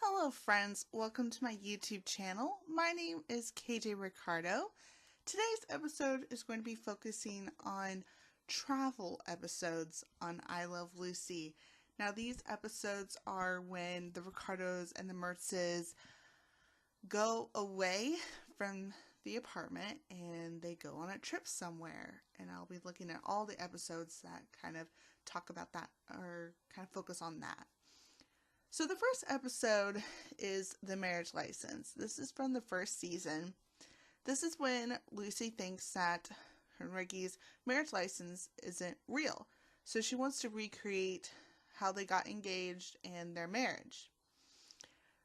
Hello friends, welcome to my YouTube channel. My name is KJ Ricardo. Today's episode is going to be focusing on travel episodes on I Love Lucy. Now these episodes are when the Ricardos and the Mertzes go away from the apartment and they go on a trip somewhere, and I'll be looking at all the episodes that kind of talk about that or kind of focus on that. So the first episode is the marriage license. This is from the first season. This is when Lucy thinks that her and Ricky's marriage license isn't real. So she wants to recreate how they got engaged and their marriage.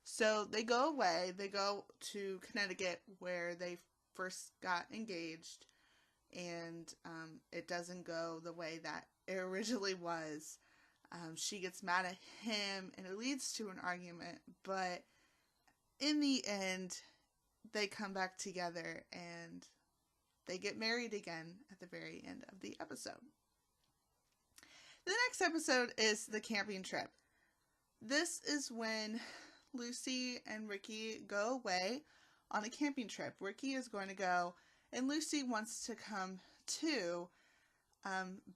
So they go away. They go to Connecticut where they first got engaged. And it doesn't go the way that it originally was. She gets mad at him and it leads to an argument, but in the end they come back together and they get married again at the very end of the episode. The next episode is the camping trip. This is when Lucy and Ricky go away on a camping trip. Ricky is going to go and Lucy wants to come too.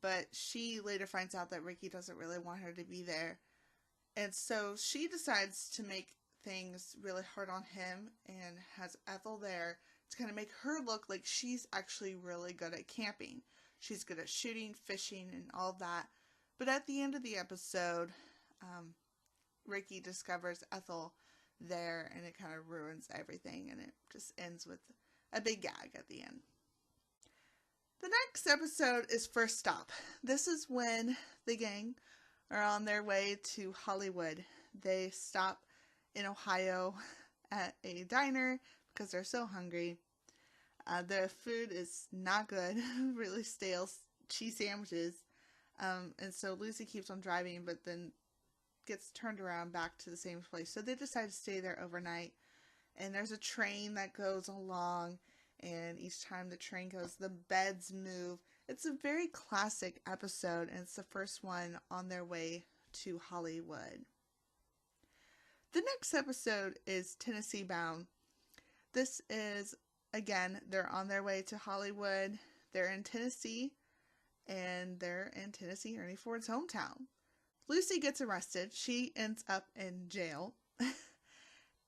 But she later finds out that Ricky doesn't really want her to be there. And so she decides to make things really hard on him and has Ethel there to kind of make her look like she's actually really good at camping. She's good at shooting, fishing, and all that. But at the end of the episode, Ricky discovers Ethel there and it kind of ruins everything, and it just ends with a big gag at the end. The next episode is First Stop. This is when the gang are on their way to Hollywood. They stop in Ohio at a diner because they're so hungry. The food is not good, really stale cheese sandwiches. And so Lucy keeps on driving, but then gets turned around back to the same place. So they decide to stay there overnight. And there's a train that goes along. And each time the train goes, the beds move. It's a very classic episode, and it's the first one on their way to Hollywood. The next episode is Tennessee Bound. This is, again, they're on their way to Hollywood. They're in Tennessee, and they're in Tennessee, Ernie Ford's hometown. Lucy gets arrested. She ends up in jail.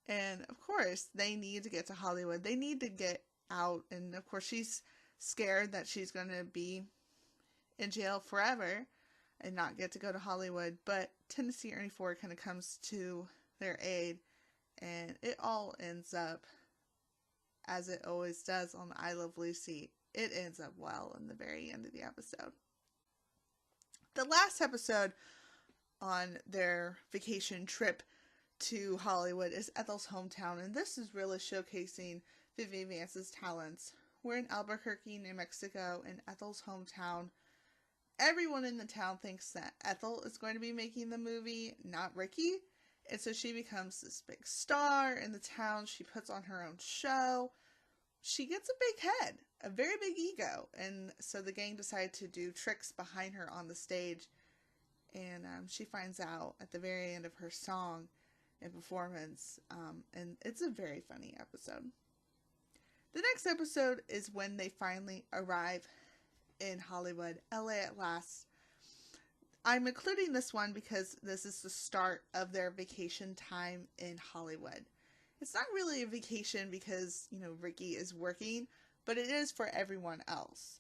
And, of course, they need to get to Hollywood. They need to get out, and of course she's scared that she's going to be in jail forever and not get to go to Hollywood, but Tennessee Ernie Ford kind of comes to their aid, and it all ends up as it always does on I Love Lucy. It ends up well in the very end of the episode. The last episode on their vacation trip to Hollywood is Ethel's hometown, and this is really showcasing Vivian Vance's talents. We're in Albuquerque, New Mexico, in Ethel's hometown. Everyone in the town thinks that Ethel is going to be making the movie, not Ricky. And so she becomes this big star in the town. She puts on her own show. She gets a big head, a very big ego. And so the gang decide to do tricks behind her on the stage. And she finds out at the very end of her song and performance. And it's a very funny episode. The next episode is when they finally arrive in Hollywood, LA at last. I'm including this one because this is the start of their vacation time in Hollywood. It's not really a vacation because, Ricky is working, but it is for everyone else.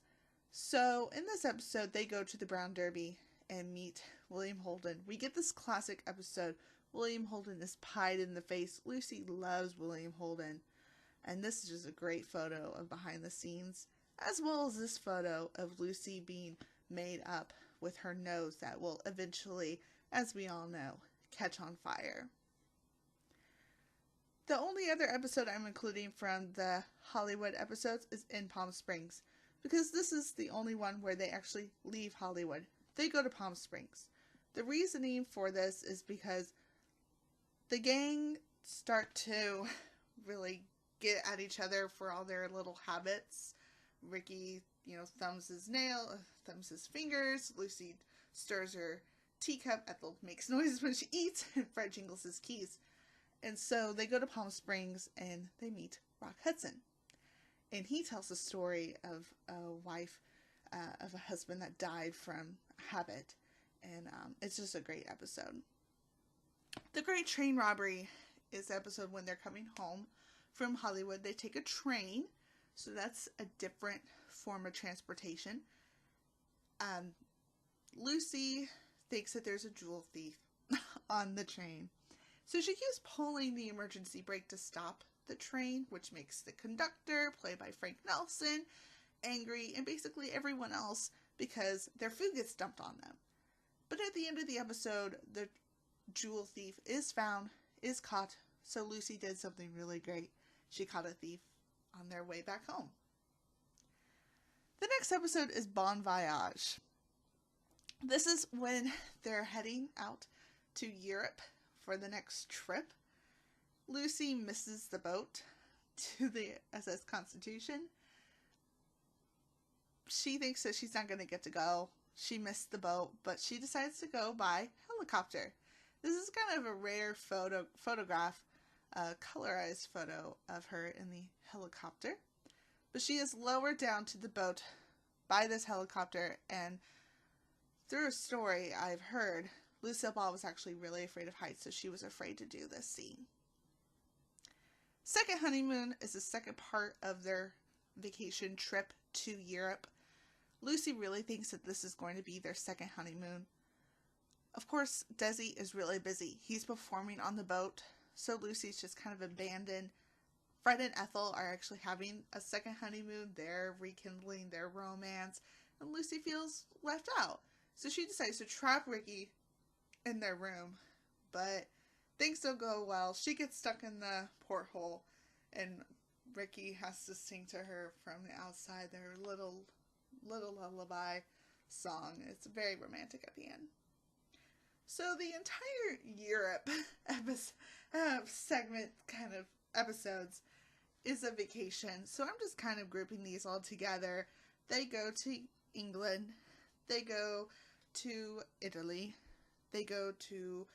So in this episode, they go to the Brown Derby and meet William Holden. We get this classic episode. William Holden is pied in the face. Lucy loves William Holden. And this is just a great photo of behind the scenes, as well as this photo of Lucy being made up with her nose that will eventually, as we all know, catch on fire. The only other episode I'm including from the Hollywood episodes is in Palm Springs, because this is the only one where they actually leave Hollywood. They go to Palm Springs. The reasoning for this is because the gang start to really get at each other for all their little habits. Ricky, thumbs his fingers. Lucy stirs her teacup, Ethel makes noises when she eats, and Fred jingles his keys. And so they go to Palm Springs and they meet Rock Hudson. And he tells a story of a wife, of a husband that died from habit. And it's just a great episode. The Great Train Robbery is the episode when they're coming home from Hollywood. They take a train. So that's a different form of transportation. Lucy thinks that there's a jewel thief on the train. So she keeps pulling the emergency brake to stop the train, which makes the conductor, played by Frank Nelson, angry, and basically everyone else, because their food gets dumped on them. But at the end of the episode, the jewel thief is found, is caught, so Lucy did something really great. She caught a thief on their way back home. The next episode is Bon Voyage. This is when they're heading out to Europe for the next trip. Lucy misses the boat to the SS Constitution. She thinks that she's not going to get to go. She missed the boat, but she decides to go by helicopter. This is kind of a rare photograph, a colorized photo of her in the helicopter. But she is lowered down to the boat by this helicopter, and through a story I've heard, Lucille Ball was actually really afraid of heights, so she was afraid to do this scene. Second honeymoon is the second part of their vacation trip to Europe. Lucy really thinks that this is going to be their second honeymoon. Of course, Desi is really busy. He's performing on the boat, so Lucy's just kind of abandoned. Fred and Ethel are actually having a second honeymoon. They're rekindling their romance, and Lucy feels left out. So she decides to trap Ricky in their room, but things don't go well. She gets stuck in the porthole, and Ricky has to sing to her from the outside their little lullaby song. It's very romantic at the end. So the entire Europe segment kind of episodes is a vacation. So I'm just kind of grouping these all together. They go to England. They go to Italy. They go to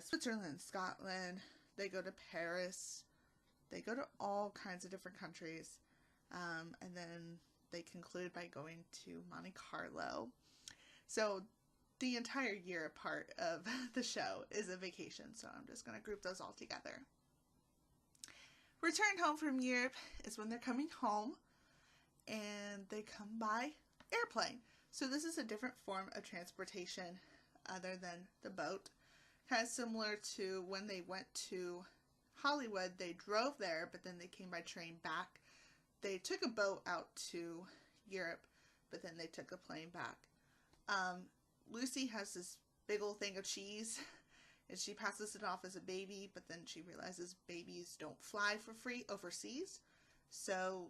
Switzerland, Scotland. They go to Paris. They go to all kinds of different countries. And then they conclude by going to Monte Carlo. So the entire Europe part of the show is a vacation. So I'm just going to group those all together. Return home from Europe is when they're coming home, and they come by airplane. So this is a different form of transportation other than the boat. Kind of similar to when they went to Hollywood. They drove there, but then they came by train back. They took a boat out to Europe, but then they took a plane back. Lucy has this big old thing of cheese, and she passes it off as a baby, but then she realizes babies don't fly for free overseas. So,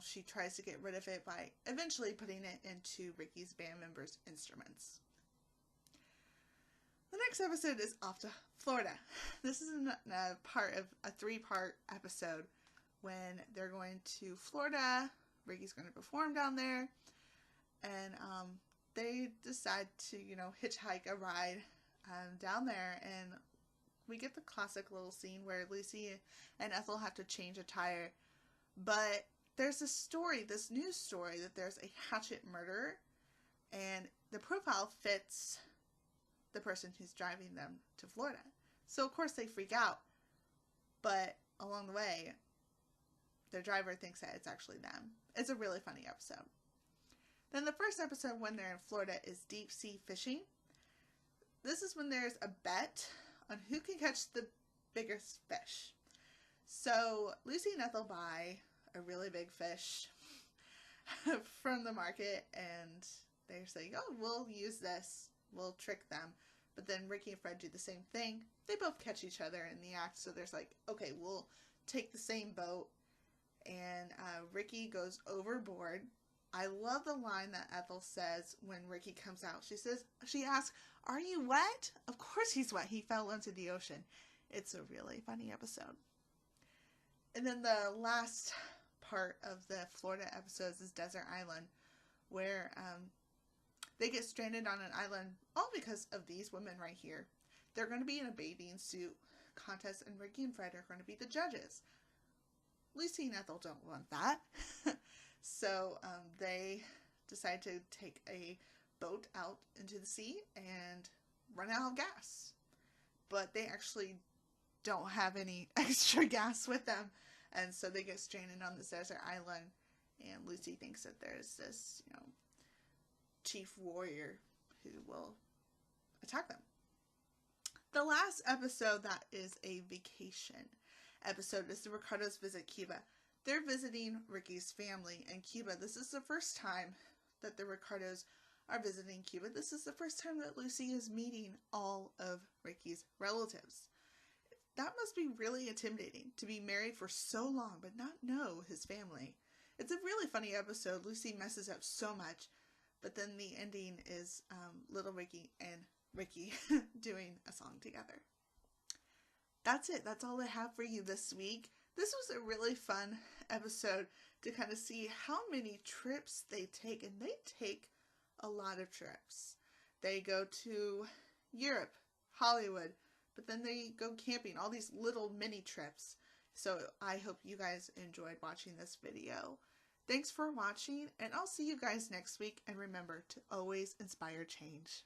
she tries to get rid of it by eventually putting it into Ricky's band members' instruments. The next episode is off to Florida. This is a part of a 3-part episode when they're going to Florida. Ricky's going to perform down there, and they decide to, hitchhike a ride down there, and we get the classic little scene where Lucy and Ethel have to change a tire, but there's this news story that there's a hatchet murderer, and the profile fits the person who's driving them to Florida. So of course they freak out, but along the way, their driver thinks that it's actually them. It's a really funny episode. Then the first episode when they're in Florida is deep sea fishing. This is when there's a bet on who can catch the biggest fish. So Lucy and Ethel buy a really big fish from the market, and they're saying, oh, we'll use this, we'll trick them. But then Ricky and Fred do the same thing. They both catch each other in the act, so there's like, okay, we'll take the same boat, and Ricky goes overboard. I love the line that Ethel says when Ricky comes out. She asks, are you wet? Of course he's wet. He fell into the ocean. It's a really funny episode. And then the last part of the Florida episodes is Desert Island, where they get stranded on an island all because of these women right here. They're going to be in a bathing suit contest, and Ricky and Fred are going to be the judges. Lucy and Ethel don't want that. So they decide to take a boat out into the sea and run out of gas. But they actually don't have any extra gas with them. And so they get stranded on this desert island. And Lucy thinks that there's this, chief warrior who will attack them. The last episode that is a vacation episode is the Ricardos visit Cuba. They're visiting Ricky's family in Cuba. This is the first time that the Ricardos are visiting Cuba. This is the first time that Lucy is meeting all of Ricky's relatives. That must be really intimidating, to be married for so long but not know his family. It's a really funny episode. Lucy messes up so much, but then the ending is little Ricky and Ricky doing a song together. That's it. That's all I have for you this week. This was a really fun episode to kind of see how many trips they take, and they take a lot of trips. They go to Europe, Hollywood, but then they go camping, all these little mini trips. So I hope you guys enjoyed watching this video. Thanks for watching, and I'll see you guys next week, and remember to always inspire change.